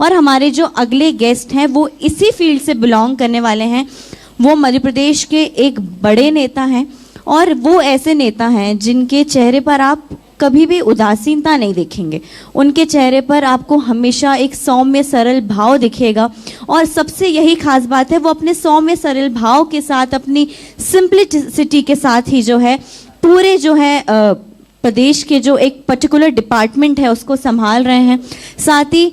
और हमारे जो अगले गेस्ट हैं वो इसी फील्ड से बिलोंग करने वाले हैं। वो मध्य प्रदेश के एक बड़े नेता हैं और वो ऐसे नेता हैं जिनके चेहरे पर आप कभी भी उदासीनता नहीं देखेंगे। उनके चेहरे पर आपको हमेशा एक सौम्य सरल भाव दिखेगा और सबसे यही खास बात है, वो अपने सौम्य सरल भाव के साथ, अपनी सिंप्लिसिटी के साथ ही जो है पूरे जो है प्रदेश के जो एक पर्टिकुलर डिपार्टमेंट है उसको संभाल रहे हैं। साथ ही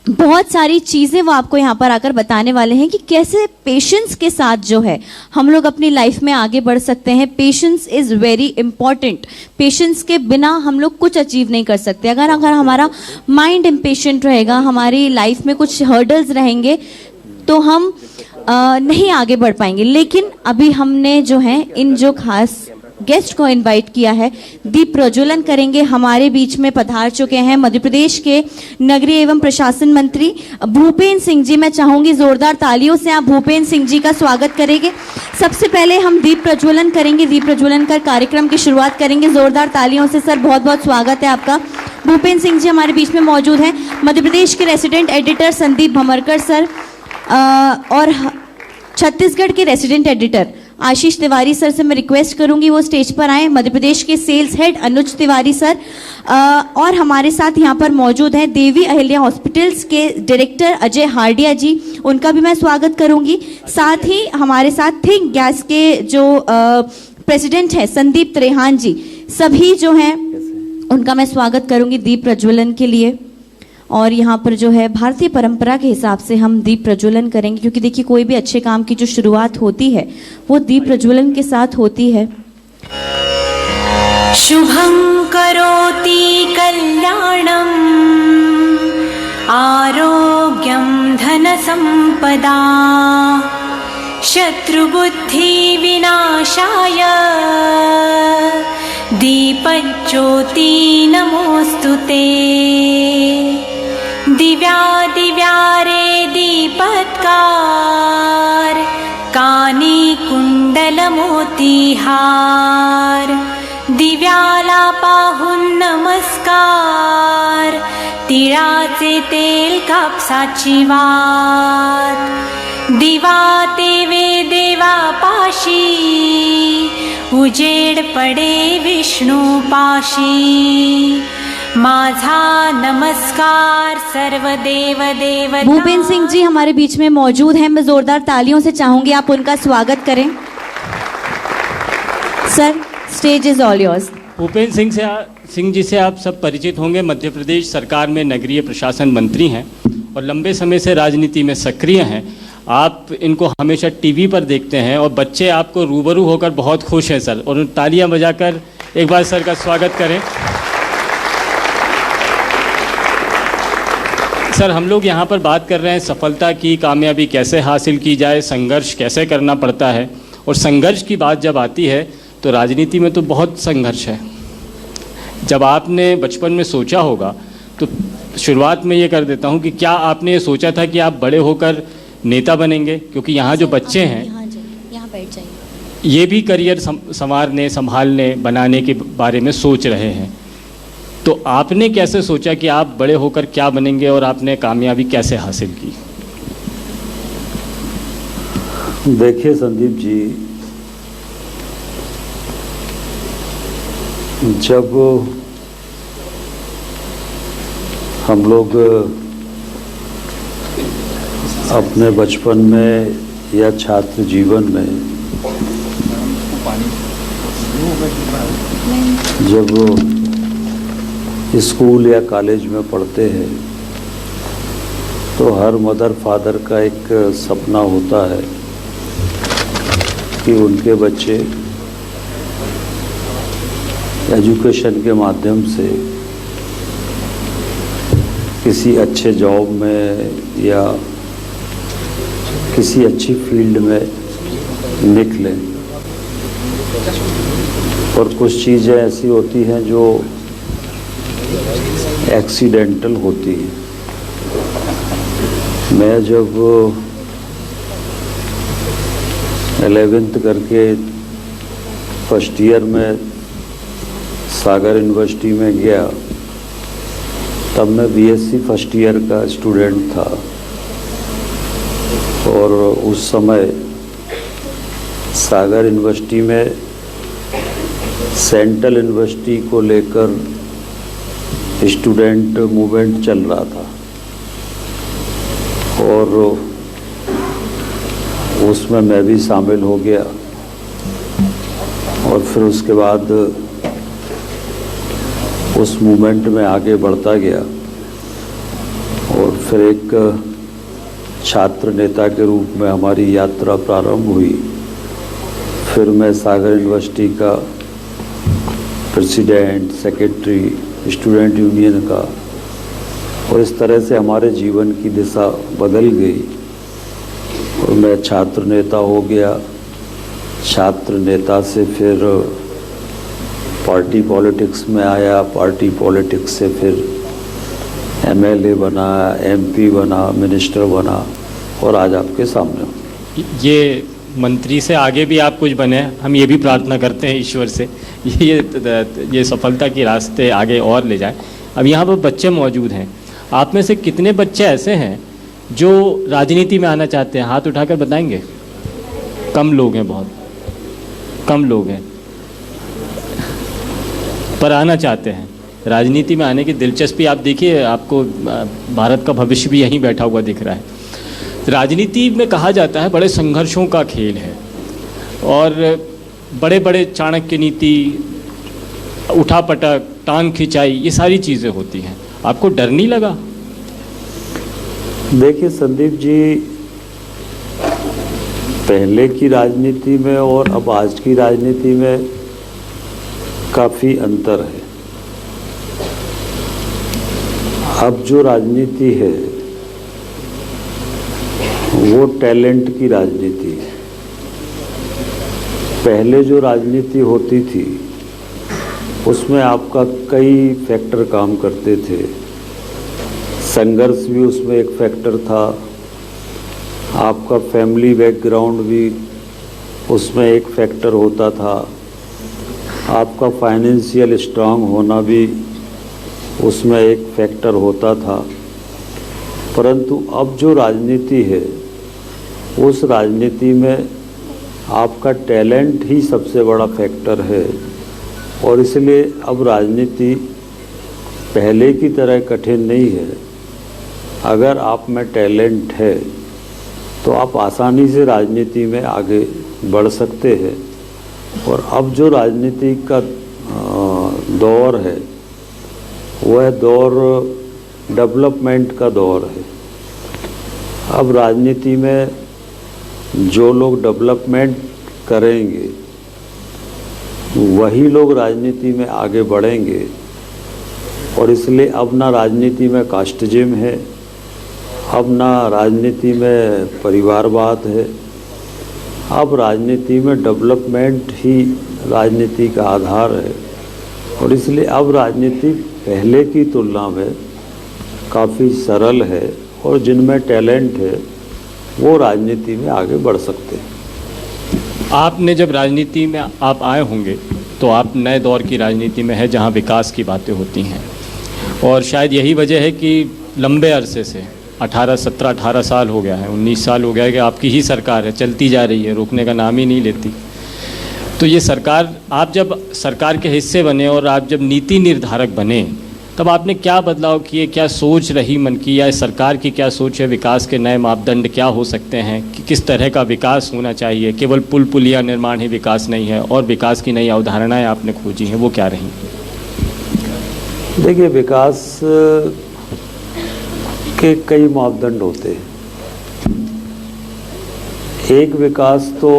बहुत सारी चीज़ें वो आपको यहाँ पर आकर बताने वाले हैं कि कैसे पेशेंस के साथ जो है हम लोग अपनी लाइफ में आगे बढ़ सकते हैं। Patience is very important. Patience के बिना हम लोग कुछ अचीव नहीं कर सकते। अगर हमारा माइंड इम्पेशेंट रहेगा, हमारी लाइफ में कुछ हर्डल्स रहेंगे तो हम नहीं आगे बढ़ पाएंगे। लेकिन अभी हमने जो है इन जो खास गेस्ट को इनवाइट किया है, दीप प्रज्वलन करेंगे। हमारे बीच में पधार चुके हैं मध्य प्रदेश के नगरीय एवं प्रशासन मंत्री भूपेंद्र सिंह जी। मैं चाहूंगी जोरदार तालियों से आप भूपेंद्र सिंह जी का स्वागत करेंगे। सबसे पहले हम दीप प्रज्वलन करेंगे, दीप प्रज्वलन कर कार्यक्रम की शुरुआत करेंगे। जोरदार तालियों से सर बहुत बहुत स्वागत है आपका। भूपेंद्र सिंह जी हमारे बीच में मौजूद हैं। मध्य प्रदेश के रेसिडेंट एडिटर संदीप भमरकर सर और छत्तीसगढ़ के रेसिडेंट एडिटर आशीष तिवारी सर से मैं रिक्वेस्ट करूंगी वो स्टेज पर आए। मध्य प्रदेश के सेल्स हेड अनुज तिवारी सर और हमारे साथ यहाँ पर मौजूद हैं देवी अहिल्या हॉस्पिटल्स के डायरेक्टर अजय हार्डिया जी, उनका भी मैं स्वागत करूंगी। साथ ही हमारे साथ थिंक गैस के जो प्रेसिडेंट हैं संदीप त्रेहान जी, सभी जो हैं उनका मैं स्वागत करूंगी दीप प्रज्वलन के लिए। और यहाँ पर जो है भारतीय परंपरा के हिसाब से हम दीप प्रज्वलन करेंगे, क्योंकि देखिए कोई भी अच्छे काम की जो शुरुआत होती है वो दीप प्रज्वलन के साथ होती है। शुभं करोति कल्याणं आरोग्यं धनसंपदा शत्रुबुद्धि विनाशाय दीपज्योति नमोस्तुते। दिव्या दिव्यारे दीपत्कार कानी कुंडल मोतीहार दिव्याला पाहून नमस्कार तिळाचे तेल कापसाची वात दिवा तेवे देवा पाशी उजेड पडे विष्णु पाशी माझा नमस्कार सर्व देव देवता। भूपेंद्र सिंह जी हमारे बीच में मौजूद हैं। मैं जोरदार तालियों से चाहूंगी आप उनका स्वागत करें। Sir stage is all yours. Bhupendra Singh ji से आप सब परिचित होंगे। मध्य प्रदेश सरकार में नगरीय प्रशासन मंत्री हैं और लंबे समय से राजनीति में सक्रिय हैं। आप इनको हमेशा टीवी पर देखते हैं और बच्चे आपको रूबरू होकर बहुत खुश हैं सर, और तालियां बजाकर एक बार सर का स्वागत करें। सर हम लोग यहाँ पर बात कर रहे हैं सफलता की, कामयाबी कैसे हासिल की जाए, संघर्ष कैसे करना पड़ता है। और संघर्ष की बात जब आती है तो राजनीति में तो बहुत संघर्ष है। जब आपने बचपन में सोचा होगा तो शुरुआत में ये कर देता हूँ कि क्या आपने ये सोचा था कि आप बड़े होकर नेता बनेंगे? क्योंकि यहाँ जो बच्चे हैं यहाँ बैठ जाइए, ये भी करियर संवारने, संभालने, बनाने के बारे में सोच रहे हैं। तो आपने कैसे सोचा कि आप बड़े होकर क्या बनेंगे और आपने कामयाबी कैसे हासिल की? देखिए संदीप जी, जब हम लोग अपने बचपन में या छात्र जीवन में जब स्कूल या कॉलेज में पढ़ते हैं तो हर मदर फादर का एक सपना होता है कि उनके बच्चे एजुकेशन के माध्यम से किसी अच्छे जॉब में या किसी अच्छी फील्ड में निकलें। और कुछ चीज़ें ऐसी होती हैं जो एक्सीडेंटल होती है। मैं जब 11th करके फर्स्ट ईयर में सागर यूनिवर्सिटी में गया तब मैं बीएससी फर्स्ट ईयर का स्टूडेंट था और उस समय सागर यूनिवर्सिटी में सेंट्रल यूनिवर्सिटी को लेकर स्टूडेंट मूवमेंट चल रहा था और उसमें मैं भी शामिल हो गया और फिर उसके बाद उस मूवमेंट में आगे बढ़ता गया और फिर एक छात्र नेता के रूप में हमारी यात्रा प्रारंभ हुई। फिर मैं सागर यूनिवर्सिटी का प्रेसिडेंट, सेक्रेटरी, स्टूडेंट यूनियन का, और इस तरह से हमारे जीवन की दिशा बदल गई और मैं छात्र नेता हो गया। छात्र नेता से फिर पार्टी पॉलिटिक्स में आया, पार्टी पॉलिटिक्स से फिर एमएलए बना, एमपी बना, मिनिस्टर बना और आज आपके सामने हूँ। ये मंत्री से आगे भी आप कुछ बने, हम ये भी प्रार्थना करते हैं ईश्वर से ये सफलता के रास्ते आगे और ले जाए। अब यहाँ पर बच्चे मौजूद हैं, आप में से कितने बच्चे ऐसे हैं जो राजनीति में आना चाहते हैं? हाथ उठाकर बताएंगे। कम लोग हैं, बहुत कम लोग हैं, पर आना चाहते हैं। राजनीति में आने की दिलचस्पी आप देखिए, आपको भारत का भविष्य भी यहीं बैठा हुआ दिख रहा है। राजनीति में कहा जाता है बड़े संघर्षों का खेल है और बड़े बड़े चाणक्य नीति, उठापटक, टांग खिंचाई, ये सारी चीज़ें होती हैं। आपको डर नहीं लगा? देखिए संदीप जी, पहले की राजनीति में और अब आज की राजनीति में काफ़ी अंतर है। अब जो राजनीति है वो टैलेंट की राजनीति है। पहले जो राजनीति होती थी उसमें आपका कई फैक्टर काम करते थे। संघर्ष भी उसमें एक फैक्टर था, आपका फैमिली बैकग्राउंड भी उसमें एक फैक्टर होता था, आपका फाइनेंशियल स्ट्रांग होना भी उसमें एक फैक्टर होता था। परंतु अब जो राजनीति है उस राजनीति में आपका टैलेंट ही सबसे बड़ा फैक्टर है और इसलिए अब राजनीति पहले की तरह कठिन नहीं है। अगर आप में टैलेंट है तो आप आसानी से राजनीति में आगे बढ़ सकते हैं। और अब जो राजनीति का दौर है वह दौर डेवलपमेंट का दौर है। अब राजनीति में जो लोग डेवलपमेंट करेंगे वही लोग राजनीति में आगे बढ़ेंगे और इसलिए अब ना राजनीति में कास्टिज्म है, अब ना राजनीति में परिवारवाद है, अब राजनीति में डेवलपमेंट ही राजनीति का आधार है। और इसलिए अब राजनीति पहले की तुलना में काफ़ी सरल है और जिनमें टैलेंट है वो राजनीति में आगे बढ़ सकते हैं। आपने जब राजनीति में आप आए होंगे तो आप नए दौर की राजनीति में है जहां विकास की बातें होती हैं और शायद यही वजह है कि लंबे अरसे से 17-18 साल हो गया है, 19 साल हो गया है कि आपकी ही सरकार है, चलती जा रही है, रुकने का नाम ही नहीं लेती। तो ये सरकार, आप जब सरकार के हिस्से बने और आप जब नीति निर्धारक बने तब आपने क्या बदलाव किए, क्या सोच रही मन की, या सरकार की क्या सोच है, विकास के नए मापदंड क्या हो सकते हैं, कि किस तरह का विकास होना चाहिए? केवल पुल पुलिया निर्माण ही विकास नहीं है और विकास की नई अवधारणाएं आपने खोजी हैं, वो क्या रही? देखिए, विकास के कई मापदंड होते हैं। एक विकास तो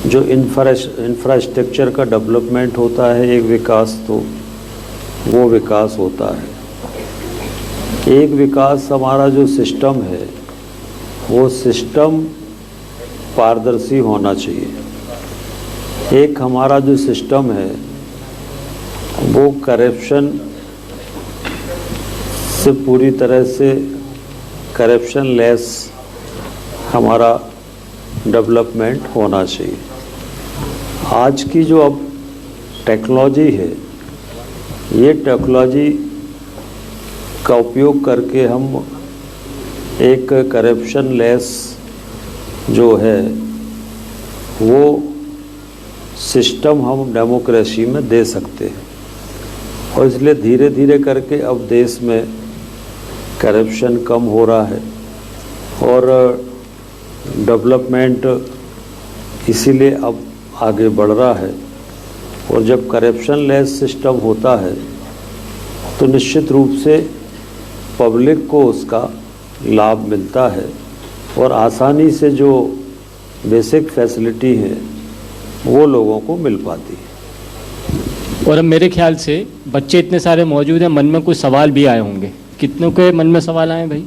जो इंफ्रास्ट्रक्चर का डेवलपमेंट होता है, एक विकास तो वो विकास होता है। एक विकास हमारा जो सिस्टम है वो सिस्टम पारदर्शी होना चाहिए। एक हमारा जो सिस्टम है वो करप्शन से पूरी तरह से करप्शन लेस हमारा डेवलपमेंट होना चाहिए। आज की जो अब टेक्नोलॉजी है, ये टेक्नोलॉजी का उपयोग करके हम एक करप्शन लेस जो है वो सिस्टम हम डेमोक्रेसी में दे सकते हैं। और इसलिए धीरे धीरे करके अब देश में करप्शन कम हो रहा है और डेवलपमेंट इसीलिए अब आगे बढ़ रहा है। और जब करप्शन लेस सिस्टम होता है तो निश्चित रूप से पब्लिक को उसका लाभ मिलता है और आसानी से जो बेसिक फैसिलिटी है वो लोगों को मिल पाती है। और अब मेरे ख्याल से बच्चे इतने सारे मौजूद हैं, मन में कुछ सवाल भी आए होंगे। कितनों के मन में सवाल आए भाई?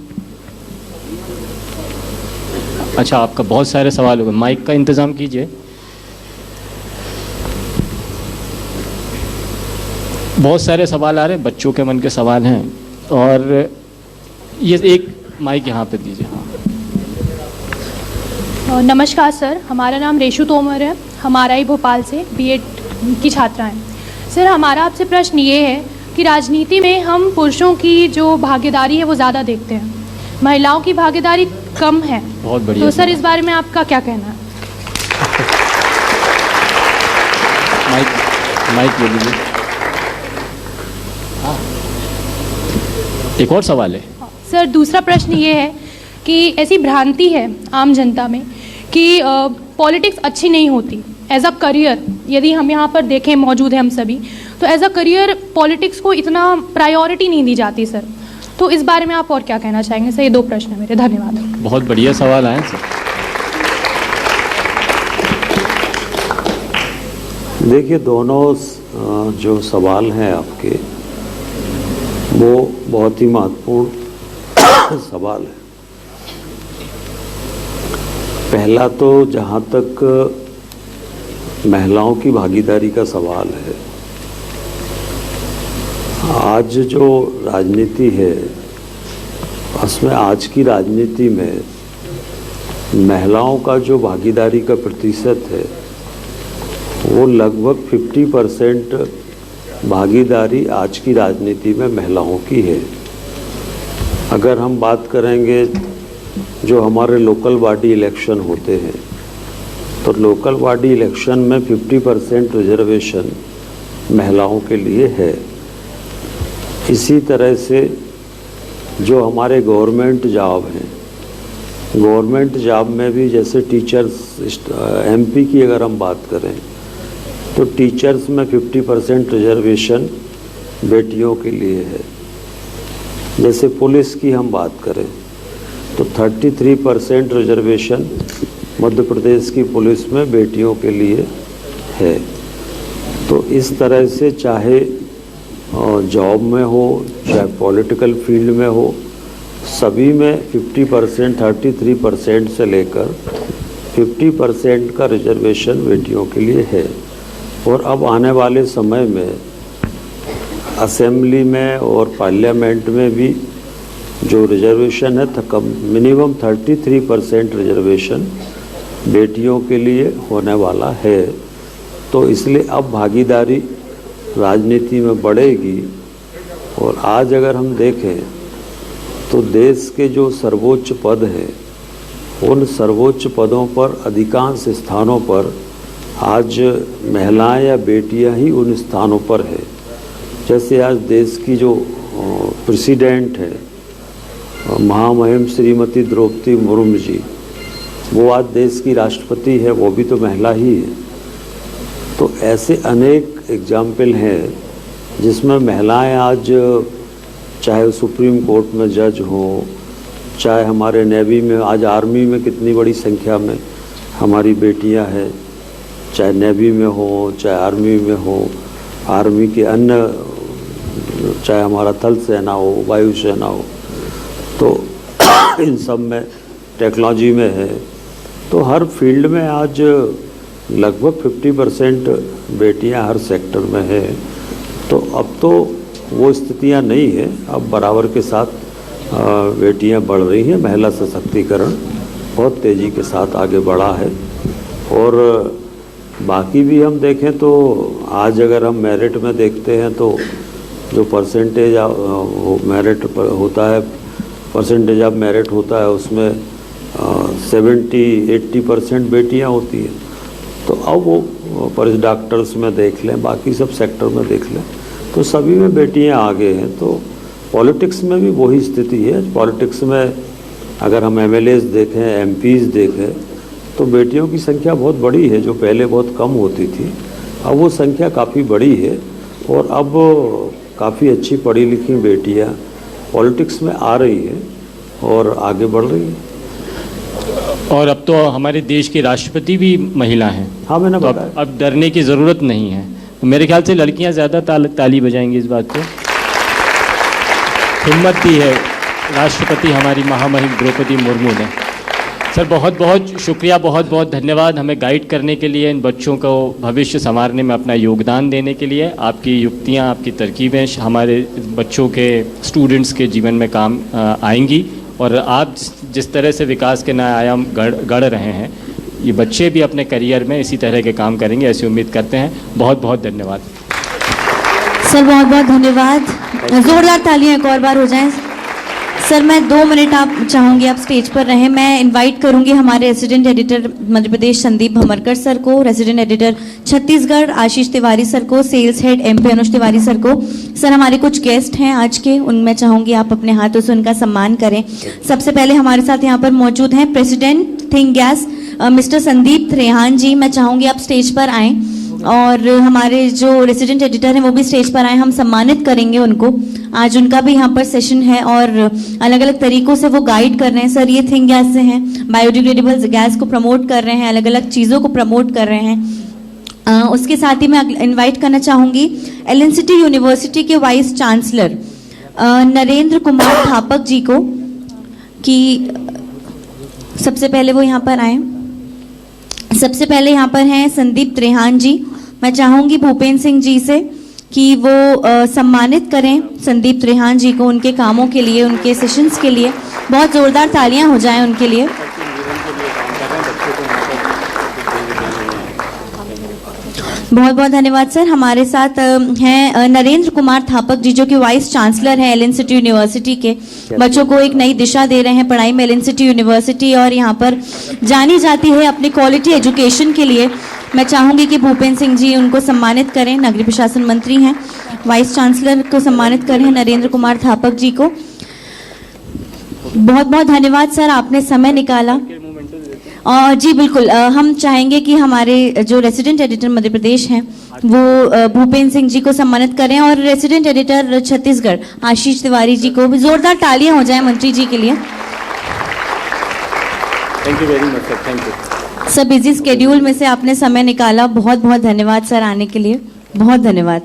अच्छा, आपका बहुत सारे सवाल हो गए। माइक का इंतज़ाम कीजिए। बहुत सारे सवाल आ रहे हैं, बच्चों के मन के सवाल हैं। और ये एक माइक यहाँ पे दीजिए। हाँ, नमस्कार सर, हमारा नाम रेशु तोमर है, हमारा ही भोपाल से बीएड की छात्रा हैं। सर, हमारा आपसे प्रश्न ये है कि राजनीति में हम पुरुषों की जो भागीदारी है वो ज़्यादा देखते हैं, महिलाओं की भागीदारी कम है। बहुत बढ़िया। तो सर इस बारे में आपका क्या कहना है? माइक ले लीजिए। एक और सवाल है सर। दूसरा प्रश्न ये है कि ऐसी भ्रांति है आम जनता में कि पॉलिटिक्स अच्छी नहीं होती एज अ करियर। यदि हम यहाँ पर देखें, मौजूद हैं हम सभी, तो एज अ करियर पॉलिटिक्स को इतना प्रायोरिटी नहीं दी जाती सर। तो इस बारे में आप और क्या कहना चाहेंगे सर? ये दो प्रश्न है मेरे। धन्यवाद। बहुत बढ़िया सवाल आए सर। देखिए, दोनों जो सवाल हैं आपके वो बहुत ही महत्वपूर्ण सवाल है। पहला तो जहाँ तक महिलाओं की भागीदारी का सवाल है, आज जो राजनीति है उसमें, आज की राजनीति में महिलाओं का जो भागीदारी का प्रतिशत है वो लगभग 50% भागीदारी आज की राजनीति में महिलाओं की है। अगर हम बात करेंगे जो हमारे लोकल बॉडी इलेक्शन होते हैं, तो लोकल बॉडी इलेक्शन में 50% रिजर्वेशन महिलाओं के लिए है। इसी तरह से जो हमारे गवर्नमेंट जॉब हैं, गवर्नमेंट जॉब में भी जैसे टीचर्स, एमपी की अगर हम बात करें तो टीचर्स में 50% रिजर्वेशन बेटियों के लिए है। जैसे पुलिस की हम बात करें तो 33% रिजर्वेशन मध्य प्रदेश की पुलिस में बेटियों के लिए है। तो इस तरह से चाहे जॉब में हो चाहे पॉलिटिकल फील्ड में हो, सभी में 50%, 33% से लेकर 50% का रिजर्वेशन बेटियों के लिए है। और अब आने वाले समय में असेंबली में और पार्लियामेंट में भी जो रिजर्वेशन है, मिनिमम 33% रिजर्वेशन बेटियों के लिए होने वाला है। तो इसलिए अब भागीदारी राजनीति में बढ़ेगी। और आज अगर हम देखें तो देश के जो सर्वोच्च पद हैं, उन सर्वोच्च पदों पर अधिकांश स्थानों पर आज महिलाएं या बेटियां ही उन स्थानों पर है। जैसे आज देश की जो प्रेसिडेंट है, महामहिम श्रीमती द्रौपदी मुर्मू जी, वो आज देश की राष्ट्रपति है, वो भी तो महिला ही है। तो ऐसे अनेक एग्जाम्पल हैं जिसमें महिलाएं आज, चाहे सुप्रीम कोर्ट में जज हो, चाहे हमारे नेवी में, आज आर्मी में कितनी बड़ी संख्या में हमारी बेटियां हैं, चाहे नेवी में हो चाहे आर्मी में हो, आर्मी के अन्य, चाहे हमारा थल सेना हो, वायु सेना हो, तो इन सब में, टेक्नोलॉजी में है। तो हर फील्ड में आज लगभग 50% बेटियां हर सेक्टर में है। तो अब तो वो स्थितियां नहीं है, अब बराबर के साथ बेटियां बढ़ रही हैं। महिला सशक्तिकरण बहुत तेज़ी के साथ आगे बढ़ा है। और बाकी भी हम देखें तो आज अगर हम मेरिट में देखते हैं तो जो परसेंटेज मेरिट होता है, परसेंटेज ऑफ मेरिट होता है, उसमें 70-80% बेटियां होती हैं। तो अब वो पर डॉक्टर्स में देख लें, बाकी सब सेक्टर में देख लें, तो सभी में बेटियां आगे हैं। तो पॉलिटिक्स में भी वही स्थिति है। पॉलिटिक्स में अगर हम MLAs देखें, MPs देखें, तो बेटियों की संख्या बहुत बड़ी है, जो पहले बहुत कम होती थी, अब वो संख्या काफ़ी बड़ी है। और अब काफ़ी अच्छी पढ़ी लिखी बेटियां पॉलिटिक्स में आ रही है और आगे बढ़ रही है। और अब तो हमारे देश के राष्ट्रपति भी महिला हैं। हाँ, मैंने तो बताया। अब डरने की ज़रूरत नहीं है। मेरे ख्याल से लड़कियां ज़्यादा ताली बजाएंगी इस बात पे। हिम्मत दी है राष्ट्रपति हमारी महामहिम द्रौपदी मुर्मू ने। सर बहुत बहुत शुक्रिया, बहुत बहुत धन्यवाद हमें गाइड करने के लिए, इन बच्चों को भविष्य संवारने में अपना योगदान देने के लिए। आपकी युक्तियाँ, आपकी तरकीबें हमारे बच्चों के, स्टूडेंट्स के जीवन में काम आएंगी। और आप जिस तरह से विकास के नए आयाम गढ़ रहे हैं, ये बच्चे भी अपने करियर में इसी तरह के काम करेंगे, ऐसी उम्मीद करते हैं। बहुत बहुत धन्यवाद सर, बहुत बहुत धन्यवाद। जोरदार तालियां एक और बार हो जाएं। सर मैं 2 मिनट आप चाहूँगी आप स्टेज पर रहें। मैं इनवाइट करूँगी हमारे resident editor Madhya Pradesh Sandeep भमरकर sir को, रेसिडेंट एडिटर छत्तीसगढ़ आशीष तिवारी सर को, सेल्स हेड MP अनुज तिवारी सर को। सर हमारे कुछ गेस्ट हैं आज के, उनमें चाहूँगी आप अपने हाथों से उनका सम्मान करें। सबसे पहले हमारे साथ यहाँ पर मौजूद हैं president Think Gas mister Sandeep Trehan ji. मैं चाहूँगी आप स्टेज पर आएँ और हमारे जो रेसिडेंट एडिटर हैं वो भी स्टेज पर आए, हम सम्मानित करेंगे उनको। आज उनका भी यहाँ पर सेशन है और अलग अलग तरीकों से वो गाइड कर रहे हैं। सर ये थिंक गैस से हैं, बायोडिग्रेडेबल गैस को प्रमोट कर रहे हैं, अलग अलग चीज़ों को प्रमोट कर रहे हैं। उसके साथ ही मैं इनवाइट करना चाहूँगी LNCT यूनिवर्सिटी के वाइस चांसलर नरेंद्र कुमार थापक जी को, कि सबसे पहले वो यहाँ पर आए। सबसे पहले यहाँ पर हैं संदीप त्रेहान जी। मैं चाहूँगी भूपेंद्र सिंह जी से कि वो सम्मानित करें संदीप त्रेहान जी को उनके कामों के लिए, उनके सेशंस के लिए। बहुत ज़ोरदार तालियां हो जाएं उनके लिए। बहुत बहुत धन्यवाद सर। हमारे साथ हैं नरेंद्र कुमार थापक जी, जो कि वाइस चांसलर हैं LNCT यूनिवर्सिटी के। बच्चों को एक नई दिशा दे रहे हैं पढ़ाई में LNCT यूनिवर्सिटी, और यहाँ पर जानी जाती है अपनी क्वालिटी एजुकेशन के लिए। मैं चाहूँगी कि भूपेंद्र सिंह जी उनको सम्मानित करें, नगरीय प्रशासन मंत्री हैं, वाइस चांसलर को सम्मानित करें नरेंद्र कुमार थापक जी को। बहुत बहुत धन्यवाद सर, आपने समय निकाला। और जी बिल्कुल, हम चाहेंगे कि हमारे जो रेसिडेंट एडिटर मध्य प्रदेश हैं वो भूपेंद्र सिंह जी को सम्मानित करें, और रेसिडेंट एडिटर छत्तीसगढ़ आशीष तिवारी जी को भी। जोरदार तालियां हो जाएं मंत्री जी के लिए। Thank you very much sir, thank you. सब बिजी स्केड्यूल में से आपने समय निकाला, बहुत बहुत धन्यवाद सर आने के लिए, बहुत धन्यवाद।